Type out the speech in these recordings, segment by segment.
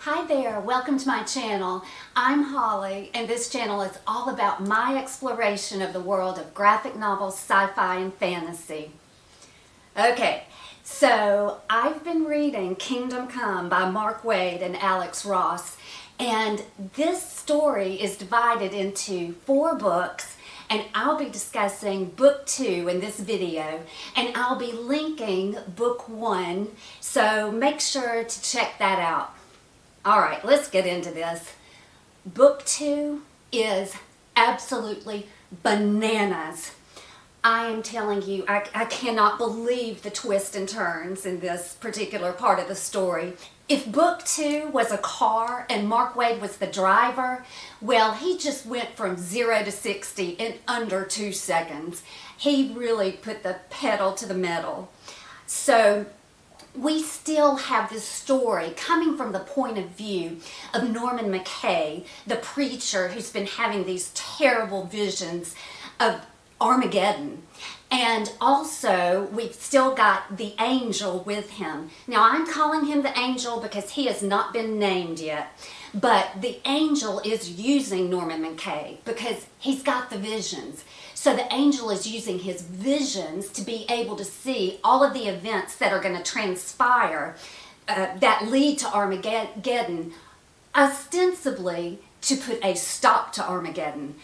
Hi there, welcome to my channel. I'm Holly, and this channel is all about my exploration of the world of graphic novels, sci-fi, and fantasy. Okay, so I've been reading Kingdom Come by Mark Waid and Alex Ross, and this story is divided into 4 books, and I'll be discussing book 2 in this video, and I'll be linking book 1, so make sure to check that out. All right, let's get into this. Book 2 is absolutely bananas. I am telling you, I cannot believe the twists and turns in this particular part of the story. If book 2 was a car and Mark Waid was the driver, well, he just went from 0 to 60 in under 2 seconds. He really put the pedal to the metal. So we still have this story coming from the point of view of Norman McKay, the preacher who's been having these terrible visions of Armageddon. And also, we've still got the angel with him. Now, I'm calling him the angel because he has not been named yet. But the angel is using Norman McKay because he's got the visions. So the angel is using his visions to be able to see all of the events that are going to transpire that lead to Armageddon, ostensibly to put a stop to Armageddon.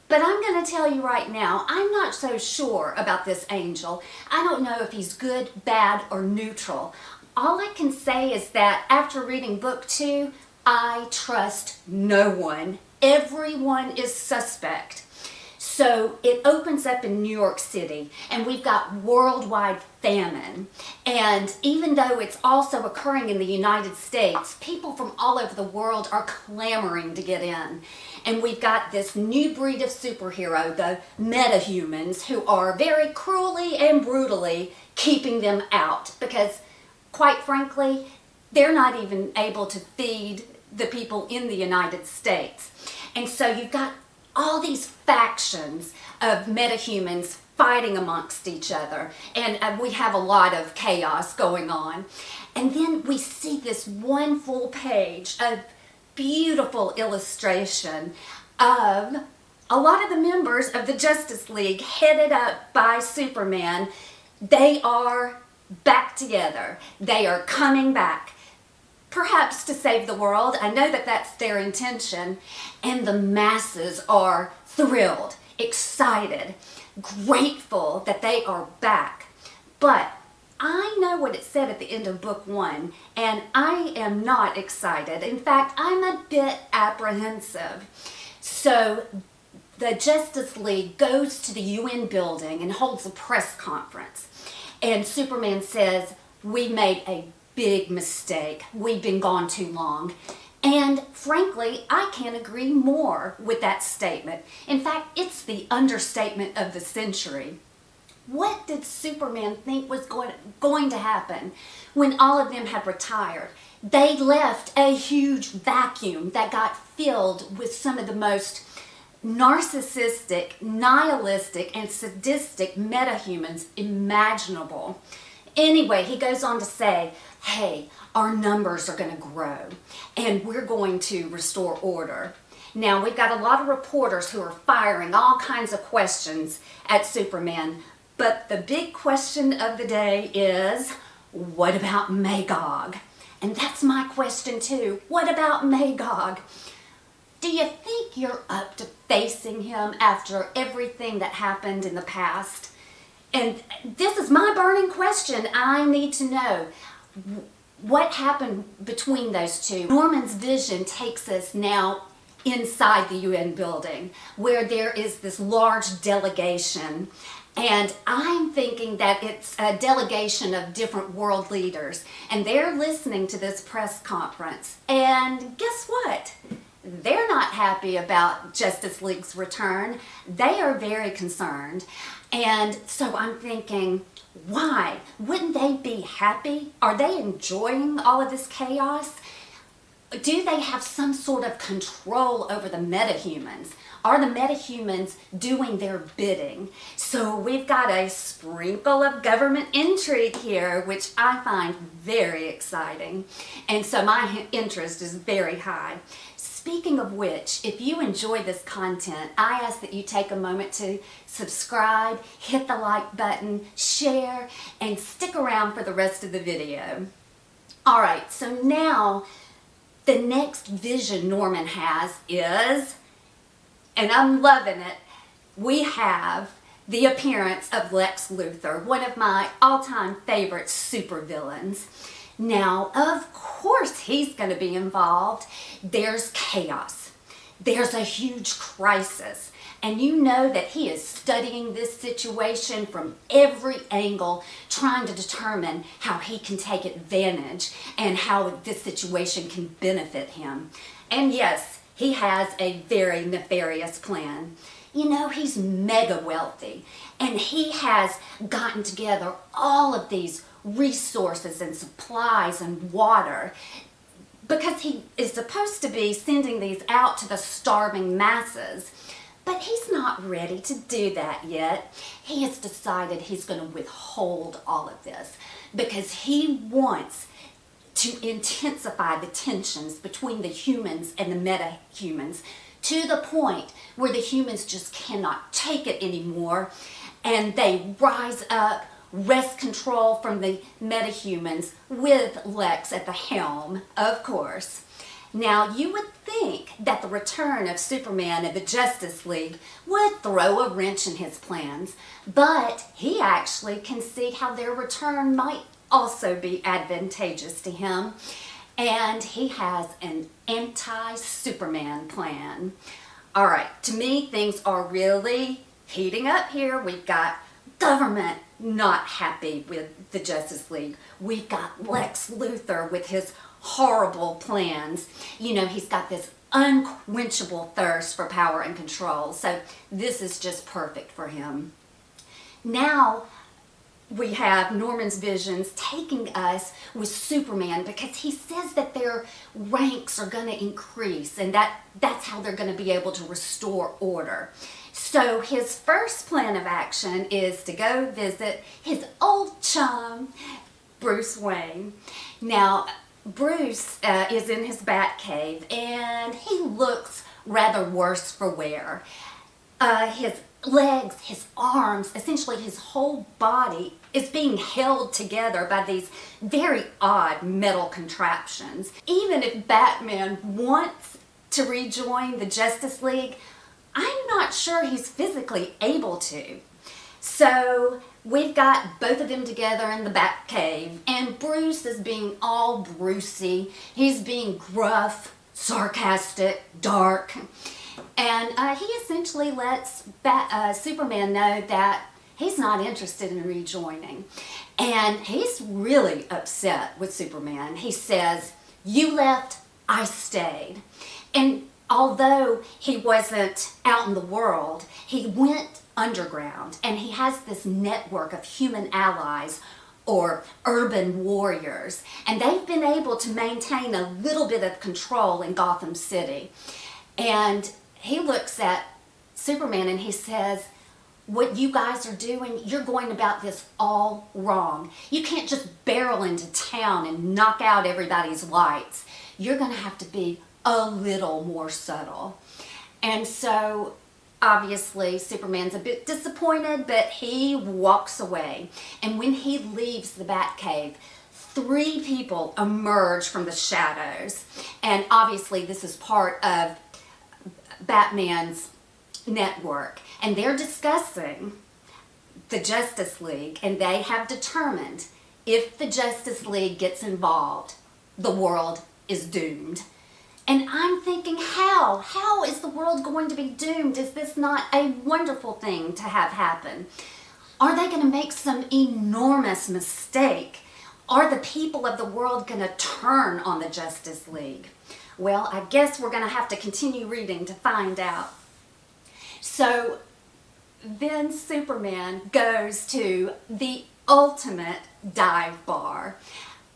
But I'm going to tell you right now, I'm not so sure about this angel. I don't know if he's good, bad, or neutral. All I can say is that after reading book 2, I trust no one. Everyone is suspect. So it opens up in New York City, and we've got worldwide famine. And even though it's also occurring in the United States, people from all over the world are clamoring to get in. And we've got this new breed of superhero, the metahumans, who are very cruelly and brutally keeping them out because, quite frankly, they're not even able to feed the people in the United States. And so you've got all these factions of metahumans fighting amongst each other. And we have a lot of chaos going on. And then we see this one full page of beautiful illustration of a lot of the members of the Justice League headed up by Superman. They are back together. They are coming back. Perhaps to save the world. I know that that's their intention. And the masses are thrilled, excited, grateful that they are back. But I know what it said at the end of book 1, and I am not excited. In fact, I'm a bit apprehensive. So the Justice League goes to the UN building and holds a press conference. And Superman says, "We made a big mistake. We've been gone too long." And frankly, I can't agree more with that statement. In fact, it's the understatement of the century. What did Superman think was going to happen when all of them had retired? They left a huge vacuum that got filled with some of the most narcissistic, nihilistic, and sadistic metahumans imaginable. Anyway, he goes on to say, hey, our numbers are going to grow, and we're going to restore order. Now, we've got a lot of reporters who are firing all kinds of questions at Superman, but the big question of the day is, what about Magog? And that's my question too. What about Magog? Do you think you're up to facing him after everything that happened in the past? And this is my burning question. I need to know what happened between those two. Norman's vision takes us now inside the UN building where there is this large delegation. And I'm thinking that it's a delegation of different world leaders. And they're listening to this press conference. And guess what? They're not happy about Justice League's return. They are very concerned. And so I'm thinking, why? Wouldn't they be happy? Are they enjoying all of this chaos? Do they have some sort of control over the metahumans? Are the metahumans doing their bidding? So we've got a sprinkle of government intrigue here, which I find very exciting. And so my interest is very high. Speaking of which, if you enjoy this content, I ask that you take a moment to subscribe, hit the like button, share, and stick around for the rest of the video. All right, so now the next vision Norman has is, and I'm loving it, we have the appearance of Lex Luthor, one of my all-time favorite supervillains. Now, of course he's going to be involved. There's chaos. There's a huge crisis. And you know that he is studying this situation from every angle, trying to determine how he can take advantage and how this situation can benefit him. And yes, he has a very nefarious plan. You know, he's mega wealthy, and he has gotten together all of these resources and supplies and water because he is supposed to be sending these out to the starving masses. But he's not ready to do that yet. He has decided he's going to withhold all of this because he wants to intensify the tensions between the humans and the meta-humans to the point where the humans just cannot take it anymore, and they rise up, wrest control from the meta-humans with Lex at the helm, of course. Now, you would think that the return of Superman and the Justice League would throw a wrench in his plans, but he actually can see how their return might also be advantageous to him, and he has an anti-Superman plan. All right, to me, things are really heating up here. We've got government not happy with the Justice League. We've got Lex Luthor with his horrible plans. You know, he's got this unquenchable thirst for power and control. So this is just perfect for him. Now we have Norman's visions taking us with Superman because he says that their ranks are going to increase, and that's how they're going to be able to restore order. So his first plan of action is to go visit his old chum, Bruce Wayne. Now, Bruce is in his Batcave, and he looks rather worse for wear. His legs, his arms, essentially his whole body is being held together by these very odd metal contraptions. Even if Batman wants to rejoin the Justice League, I'm not sure he's physically able to. So we've got both of them together in the Batcave, and Bruce is being all Brucey. He's being gruff, sarcastic, dark, and he essentially lets Superman know that he's not interested in rejoining. And he's really upset with Superman. He says, "You left, I stayed." And although he wasn't out in the world, he went underground, and he has this network of human allies or urban warriors, and they've been able to maintain a little bit of control in Gotham City. And he looks at Superman and he says, "What you guys are doing, you're going about this all wrong. You can't just barrel into town and knock out everybody's lights. You're going to have to be a little more subtle." And so obviously Superman's a bit disappointed, but he walks away. And when he leaves the Batcave, 3 people emerge from the shadows. And obviously this is part of Batman's network. And they're discussing the Justice League, and they have determined if the Justice League gets involved, the world is doomed. And I'm thinking, how? How is the world going to be doomed? Is this not a wonderful thing to have happen? Are they going to make some enormous mistake? Are the people of the world going to turn on the Justice League? Well, I guess we're going to have to continue reading to find out. So then Superman goes to the ultimate dive bar.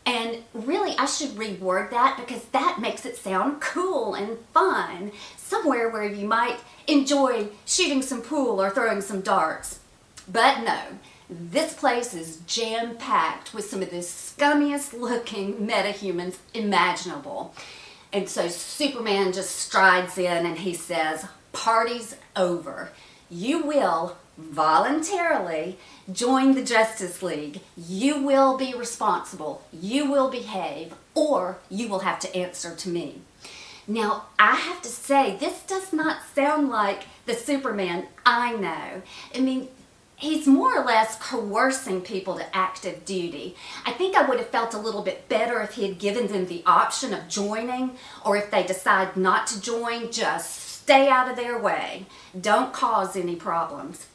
And really, I should reword that because that makes it sound cool and fun. Somewhere where you might enjoy shooting some pool or throwing some darts. But no, this place is jam-packed with some of the scummiest looking metahumans imaginable. And so Superman just strides in and he says, "Party's over. You will voluntarily join the Justice League. You will be responsible. You will behave, or you will have to answer to me." Now, I have to say, this does not sound like the Superman I know. I mean, he's more or less coercing people to active duty. I think I would have felt a little bit better if he had given them the option of joining, or if they decide not to join, just stay out of their way. Don't cause any problems.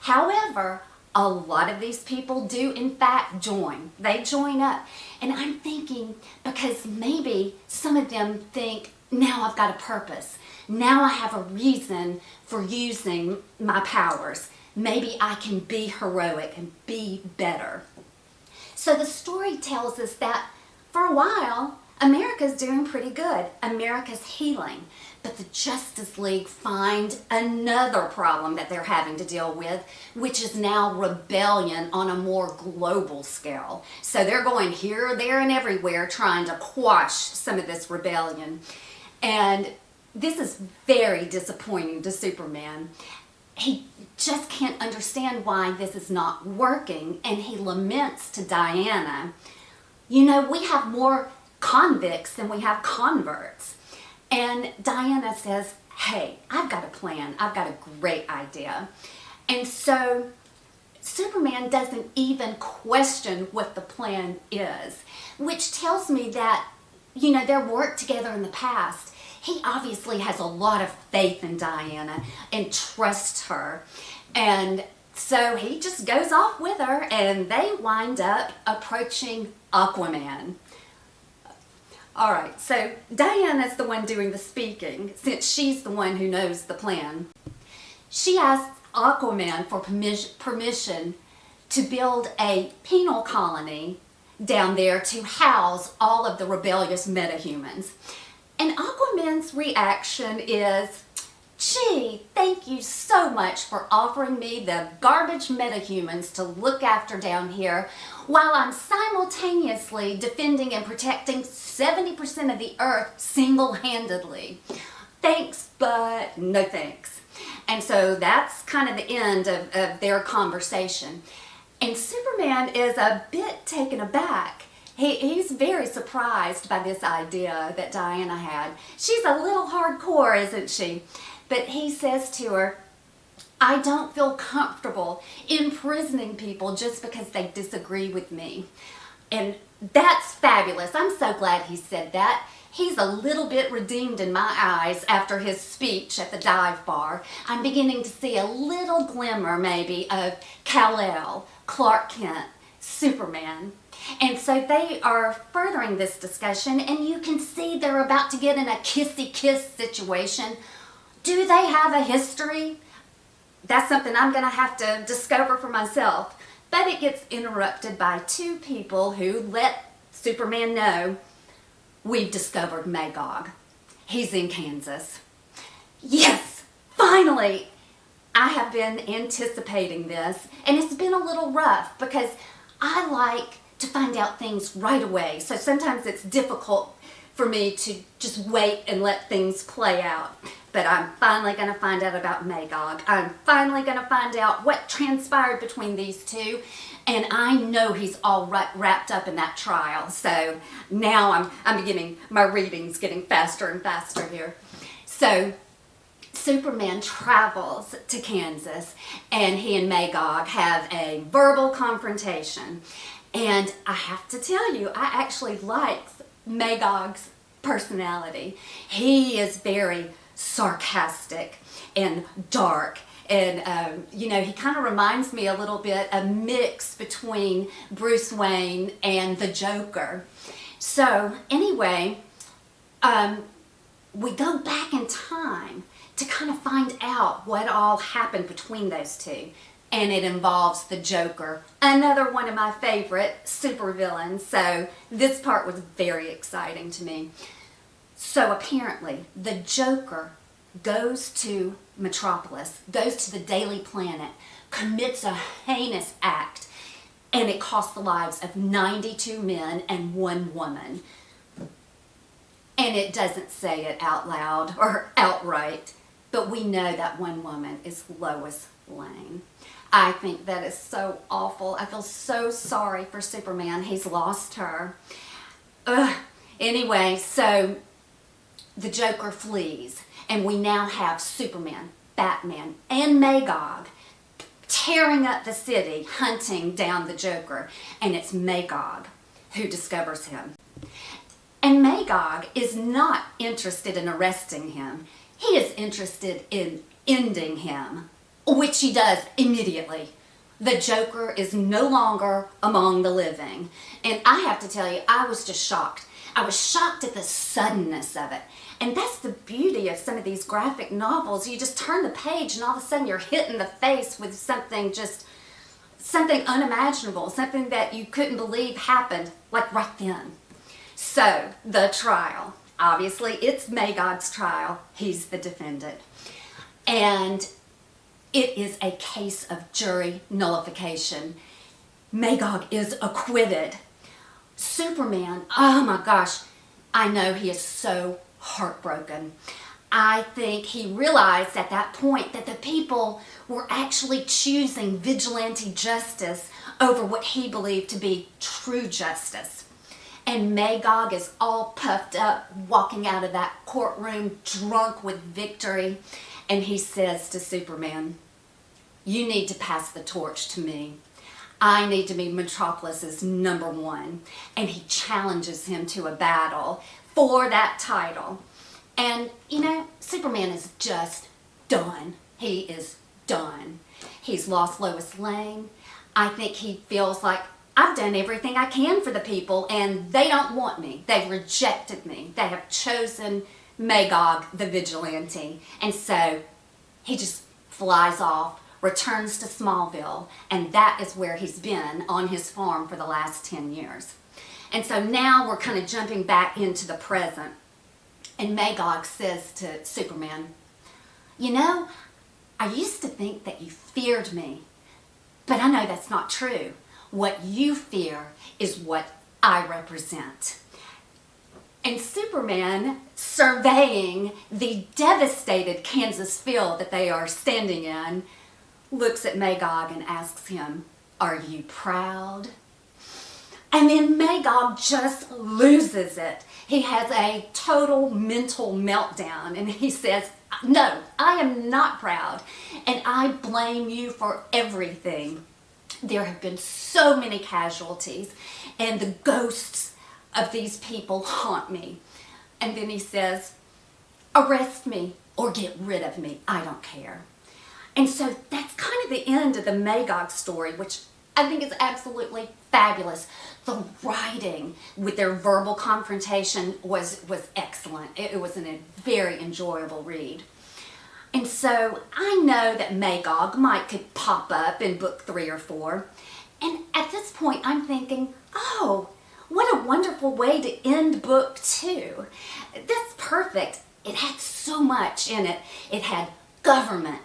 However, a lot of these people do in fact join. They join up. And I'm thinking, because maybe some of them think, now I've got a purpose. Now I have a reason for using my powers. Maybe I can be heroic and be better. So the story tells us that for a while, America's doing pretty good. America's healing. But the Justice League find another problem that they're having to deal with, which is now rebellion on a more global scale. So they're going here, there, and everywhere trying to quash some of this rebellion. And this is very disappointing to Superman. He just can't understand why this is not working, and he laments to Diana, "You know, we have more convicts than we have converts." And Diana says, "Hey, I've got a plan. I've got a great idea." And so Superman doesn't even question what the plan is, which tells me that, you know, their work together in the past, he obviously has a lot of faith in Diana and trusts her. And so he just goes off with her, and they wind up approaching Aquaman. All right, so Diana's the one doing the speaking, since she's the one who knows the plan. She asks Aquaman for permission to build a penal colony down there to house all of the rebellious metahumans. And Aquaman's reaction is, "Gee, thank you so much for offering me the garbage metahumans to look after down here, while I'm simultaneously defending and protecting 70% of the earth single-handedly. Thanks, but no thanks." And so that's kind of the end of their conversation. And Superman is a bit taken aback. He's very surprised by this idea that Diana had. She's a little hardcore, isn't she? But he says to her, "I don't feel comfortable imprisoning people just because they disagree with me." And that's fabulous. I'm so glad he said that. He's a little bit redeemed in my eyes after his speech at the dive bar. I'm beginning to see a little glimmer, maybe, of Kal-El, Clark Kent, Superman. And so they are furthering this discussion, and you can see they're about to get in a kissy-kiss situation. Do they have a history? That's something I'm going to have to discover for myself. But it gets interrupted by two people who let Superman know, "We've discovered Magog. He's in Kansas." Yes, finally! I have been anticipating this, and it's been a little rough because I like to find out things right away. So sometimes it's difficult for me to just wait and let things play out. But I'm finally going to find out about Magog. I'm finally going to find out what transpired between these two. And I know he's all wrapped up in that trial. So now I'm beginning, my reading's getting faster and faster here. So Superman travels to Kansas, and he and Magog have a verbal confrontation. And I have to tell you, I actually like Magog's personality. He is very sarcastic and dark, and you know, he kind of reminds me a little bit, a mix between Bruce Wayne and the Joker. So anyway, we go back in time to kind of find out what all happened between those two. and it involves the Joker, another one of my favorite supervillains. So this part was very exciting to me. So apparently the Joker goes to Metropolis, goes to the Daily Planet, commits a heinous act, and it costs the lives of 92 men and 1 woman. And it doesn't say it out loud or outright, but we know that 1 woman is Lois Lane. I think that is so awful. I feel so sorry for Superman. He's lost her. Ugh. Anyway, so the Joker flees, and we now have Superman, Batman, and Magog tearing up the city, hunting down the Joker, and it's Magog who discovers him. And Magog is not interested in arresting him. He is interested in ending him, which he does immediately. The Joker is no longer among the living. And I have to tell you, I was just shocked. I was shocked at the suddenness of it. And that's the beauty of some of these graphic novels. You just turn the page and all of a sudden you're hit in the face with something unimaginable, something that you couldn't believe happened, like right then. So, the trial. Obviously, it's Magog's trial. He's the defendant. And it is a case of jury nullification. Magog is acquitted. Superman, oh my gosh, I know he is so heartbroken. I think he realized at that point that the people were actually choosing vigilante justice over what he believed to be true justice. And Magog is all puffed up, walking out of that courtroom drunk with victory. And he says to Superman, "You need to pass the torch to me. I need to be Metropolis's #1. And he challenges him to a battle for that title. And, you know, Superman is just done. He is done. He's lost Lois Lane. I think he feels like, I've done everything I can for the people and they don't want me. They've rejected me. They have chosen Magog the vigilante. And so he just flies off, returns to Smallville, and that is where he's been on his farm for the last 10 years. And so now we're kind of jumping back into the present. And Magog says to Superman, "You know, I used to think that you feared me, but I know that's not true. What you fear is what I represent." And Superman, surveying the devastated Kansas field that they are standing in, looks at Magog and asks him, "Are you proud?" And then Magog just loses it. He has a total mental meltdown and he says, "No, I am not proud, and I blame you for everything. There have been so many casualties, and the ghosts of these people haunt me." And then he says, "Arrest me or get rid of me. I don't care." And so that's kind of the end of the Magog story, which I think is absolutely fabulous. The writing with their verbal confrontation was excellent. It was a very enjoyable read. And so I know that Magog could pop up in book 3 or 4. And at this point I'm thinking, oh, what a wonderful way to end book 2. That's perfect. It had so much in it. It had government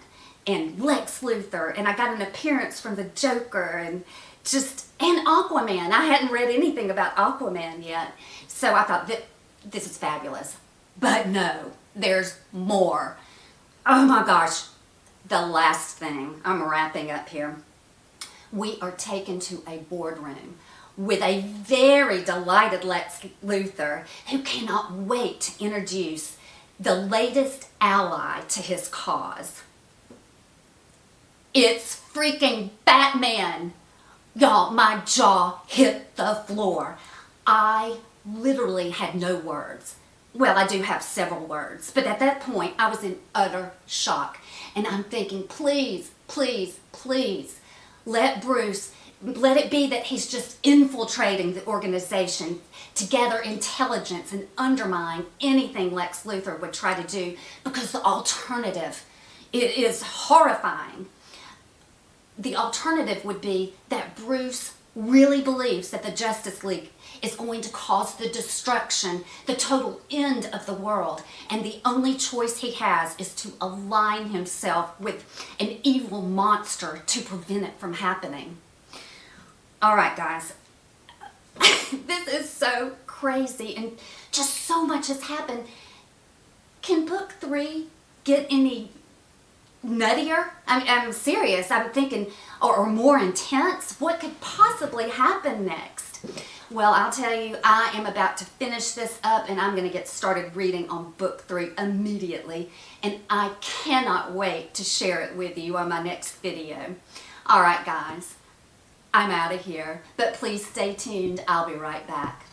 and Lex Luthor, and I got an appearance from the Joker and Aquaman. I hadn't read anything about Aquaman yet. So I thought that this is fabulous. But no, there's more. Oh my gosh, the last thing, I'm wrapping up here. We are taken to a boardroom with a very delighted Lex Luthor who cannot wait to introduce the latest ally to his cause. It's freaking Batman. Y'all, my jaw hit the floor. I literally had no words. Well, I do have several words, but at that point, I was in utter shock. And I'm thinking, please, please, please, let it be that he's just infiltrating the organization to gather intelligence and undermine anything Lex Luthor would try to do, because the alternative, it is horrifying. the alternative would be that Bruce really believes that the Justice League is going to cause the destruction, the total end of the world, and the only choice he has is to align himself with an evil monster to prevent it from happening. All right, guys. This is so crazy and just so much has happened. Can book 3 get any nuttier? I'm serious. I'm thinking, or more intense. What could possibly happen next? Well, I'll tell you, I am about to finish this up and I'm going to get started reading on book 3 immediately. And I cannot wait to share it with you on my next video. All right, guys. I'm out of here, but please stay tuned. I'll be right back.